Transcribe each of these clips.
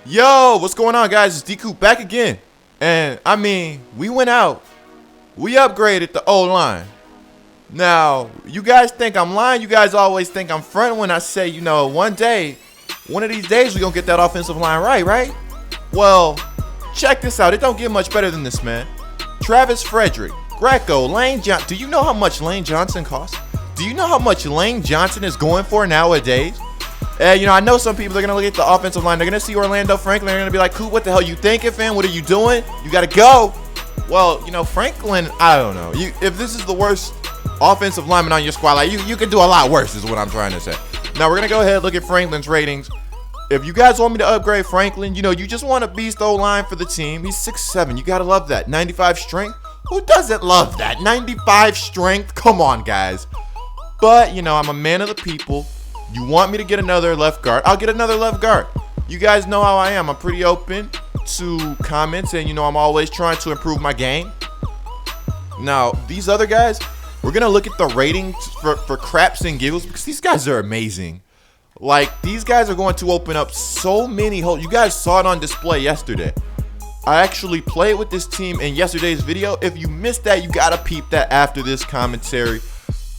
Yo, what's going on, guys? It's D-Coop back again. And, I mean, we went out. We upgraded the O-line. Now, you guys think I'm lying. You guys always think I'm fronting when I say, one of these days, we're going to get that offensive line right? Well, check this out. It don't get much better than this, man. Travis Frederick, Greco, Lane Johnson. Do you know how much Lane Johnson costs? Do you know how much Lane Johnson is going for nowadays? I know some people are going to look at the offensive line. They're going to see Orlando Franklin. They're going to be like, Coop, what the hell you thinking, fam? What are you doing? You got to go. Well, Franklin, I don't know. If this is the worst offensive lineman on your squad, like you can do a lot worse is what I'm trying to say. Now, we're going to go ahead and look at Franklin's ratings. If you guys want me to upgrade Franklin, you just want a beast O-line for the team. He's 6'7". You got to love that. 95 strength. Who doesn't love that? 95 strength. Come on, guys. But, I'm a man of the people. You want me to get another left guard? I'll get another left guard. You guys know how I am. I'm pretty open to comments, and I'm always trying to improve my game. Now, these other guys, we're going to look at the ratings for craps and giggles because these guys are amazing. Like, these guys are going to open up so many holes. You guys saw it on display yesterday. I actually played with this team in yesterday's video. If you missed that, you got to peep that after this commentary.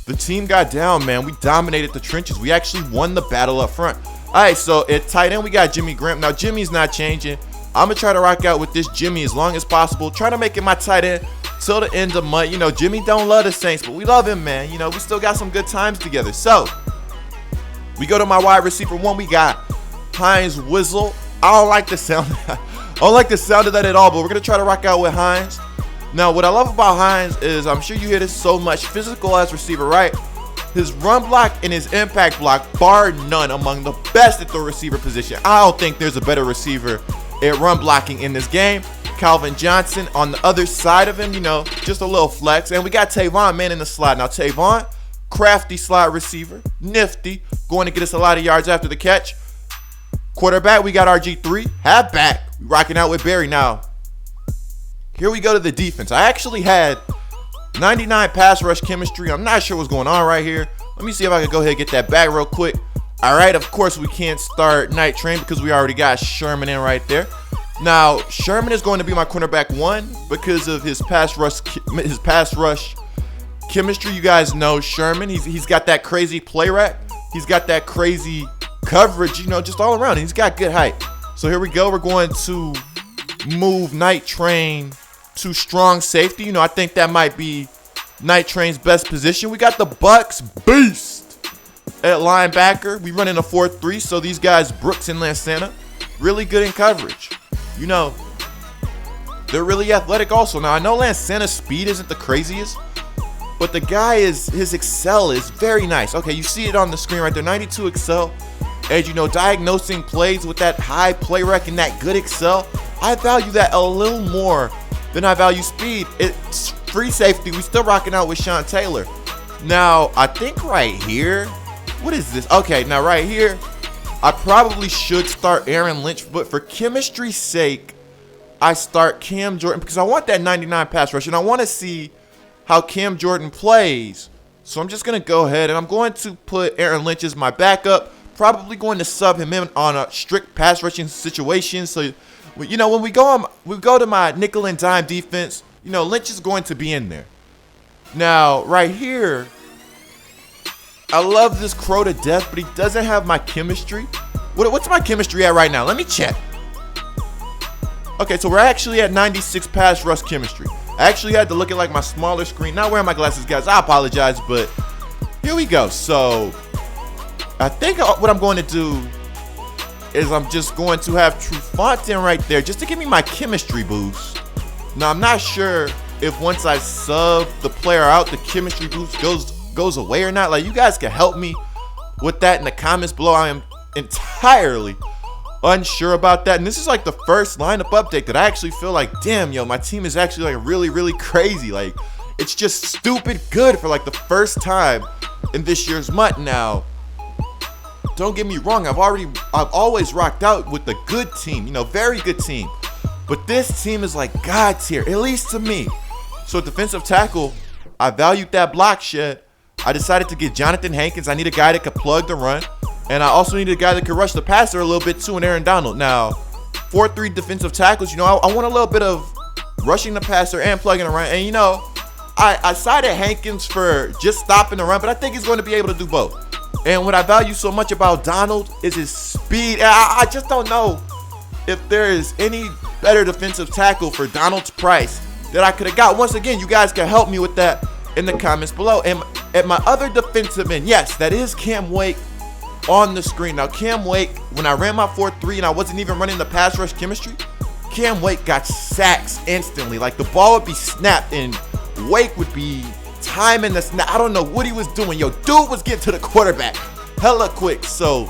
The team got down, man. We dominated the trenches. We actually won the battle up front. All right, so at tight end, we got Jimmy Graham. Now, Jimmy's not changing. I'm going to try to rock out with this Jimmy as long as possible. Try to make it my tight end till the end of the month. Jimmy don't love the Saints, but we love him, man. We still got some good times together. So, we go to my wide receiver one. We got Hines Whistle. I don't like the sound. I don't like the sound of that at all, but we're going to try to rock out with Hines. Now, what I love about Hines is, I'm sure you hear this so much, physical as receiver, right? His run block and his impact block, bar none, among the best at the receiver position. I don't think there's a better receiver at run blocking in this game. Calvin Johnson on the other side of him, just a little flex. And we got Tavon, man, in the slot. Now, Tavon, crafty slot receiver, nifty, going to get us a lot of yards after the catch. Quarterback, we got RG3, halfback, rocking out with Barry. Now, here we go to the defense. I actually had 99 pass rush chemistry. I'm not sure what's going on right here. Let me see if I can go ahead and get that back real quick. All right, of course, we can't start Night Train because we already got Sherman in right there. Now, Sherman is going to be my cornerback one because of his pass rush chemistry. You guys know Sherman. He's got that crazy play rack. He's got that crazy coverage, just all around. He's got good height. So here we go. We're going to move Night Train to strong safety. I think that might be Night Train's best position. We got the Bucks beast at linebacker. We run in a 4-3, so these guys, Brooks and Lansana, really good in coverage. They're really athletic also. Now, I know Lansana's speed isn't the craziest, but the guy his excel is very nice. Okay, you see it on the screen right there, 92 excel. And, diagnosing plays with that high play rec and that good excel, I value that a little more than I value speed. It's free safety. We still rocking out with Sean Taylor. Now, I think right here, what is this? Okay, now right here, I probably should start Aaron Lynch, but for chemistry's sake, I start Cam Jordan because I want that 99 pass rush, and I want to see how Cam Jordan plays. So I'm just going to go ahead, and I'm going to put Aaron Lynch as my backup. Probably going to sub him in on a strict pass rushing situation. So, when we go to my nickel and dime defense, Lynch is going to be in there. Now, right here, I love this crow to death, but he doesn't have my chemistry. What's my chemistry at right now? Let me check. Okay, so we're actually at 96 pass rush chemistry. I actually had to look at my smaller screen. Not wearing my glasses, guys. I apologize, but here we go. So, I think what I'm going to do is I'm just going to have Trufant in right there just to give me my chemistry boost. Now, I'm not sure if once I sub the player out, the chemistry boost goes away or not. You guys can help me with that in the comments below. I am entirely unsure about that. And this is the first lineup update that I actually feel damn, my team is actually really, really crazy. It's just stupid good for the first time in this year's month. Now, don't get me wrong, I've always rocked out with a good team, very good team. But this team is God tier, at least to me. So defensive tackle, I valued that block shed. I decided to get Jonathan Hankins. I need a guy that could plug the run. And I also need a guy that could rush the passer a little bit too, and Aaron Donald. Now, 4-3 defensive tackles. You know, I want a little bit of rushing the passer and plugging around. And, you know, I cited Hankins for just stopping the run, but I think he's going to be able to do both. And what I value so much about Donald is his speed. And I just don't know if there is any better defensive tackle for Donald's price that I could have got. Once again, you guys can help me with that in the comments below. And at my other defensive end, yes, that is Cam Wake on the screen. Now, Cam Wake, when I ran my 4-3 and I wasn't even running the pass rush chemistry, Cam Wake got sacks instantly. Like, the ball would be snapped and Wake would be timing the snap. I don't know what he was doing. Yo, dude was getting to the quarterback hella quick. So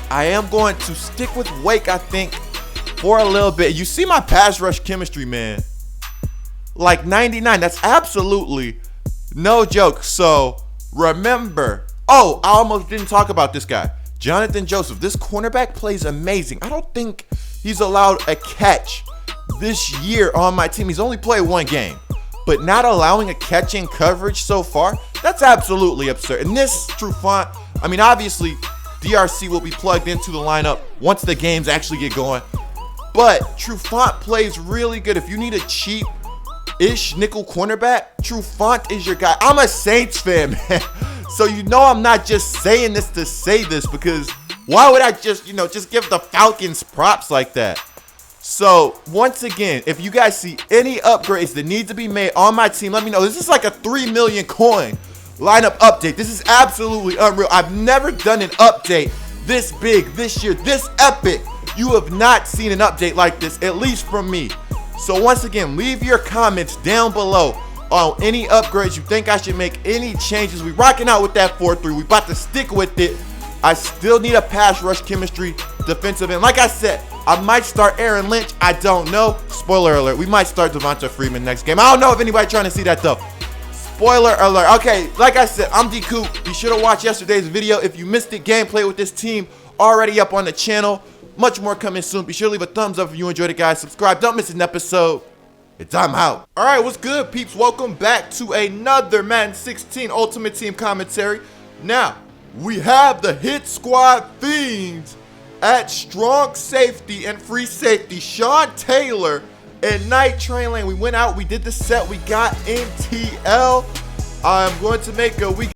I am going to stick with Wake, I think, for a little bit. You see my pass rush chemistry, man. Like 99. That's absolutely no joke. So remember, oh, I almost didn't talk about this guy, Jonathan Joseph. This cornerback plays amazing. I don't think he's allowed a catch this year on my team. He's only played one game, but not allowing a catch in coverage so far, that's absolutely absurd. And this Trufant, I mean, obviously DRC will be plugged into the lineup once the games actually get going, but Trufant plays really good. If you need a cheap-ish nickel cornerback, Trufant is your guy. I'm a Saints fan, man. So you know I'm not just saying this to say this, because why would I just, just give the Falcons props like that? So once again, if you guys see any upgrades that need to be made on my team, let me know. This is like a 3 million coin lineup update. This is absolutely unreal. I've never done an update this big, this year, this epic. You have not seen an update like this, at least from me. So once again, leave your comments down below on any upgrades you think I should make, any changes. We rocking out with that 4-3. We about to stick with it. I still need a pass rush chemistry defensive end. Like I said, I might start Aaron Lynch. I don't know. Spoiler alert. We might start Devonta Freeman next game. I don't know if anybody trying to see that though. Spoiler alert. Okay, like I said, I'm D-Coop. Be sure to watch yesterday's video. If you missed it, gameplay with this team already up on the channel. Much more coming soon. Be sure to leave a thumbs up if you enjoyed it, guys. Subscribe. Don't miss an episode. I'm out. All right, what's good, peeps? Welcome back to another Madden 16 Ultimate Team commentary. Now, we have the Hit Squad Fiends at strong safety and free safety. Sean Taylor and Night Train Lane. We went out, we did the set, we got NTL. I'm going to make a week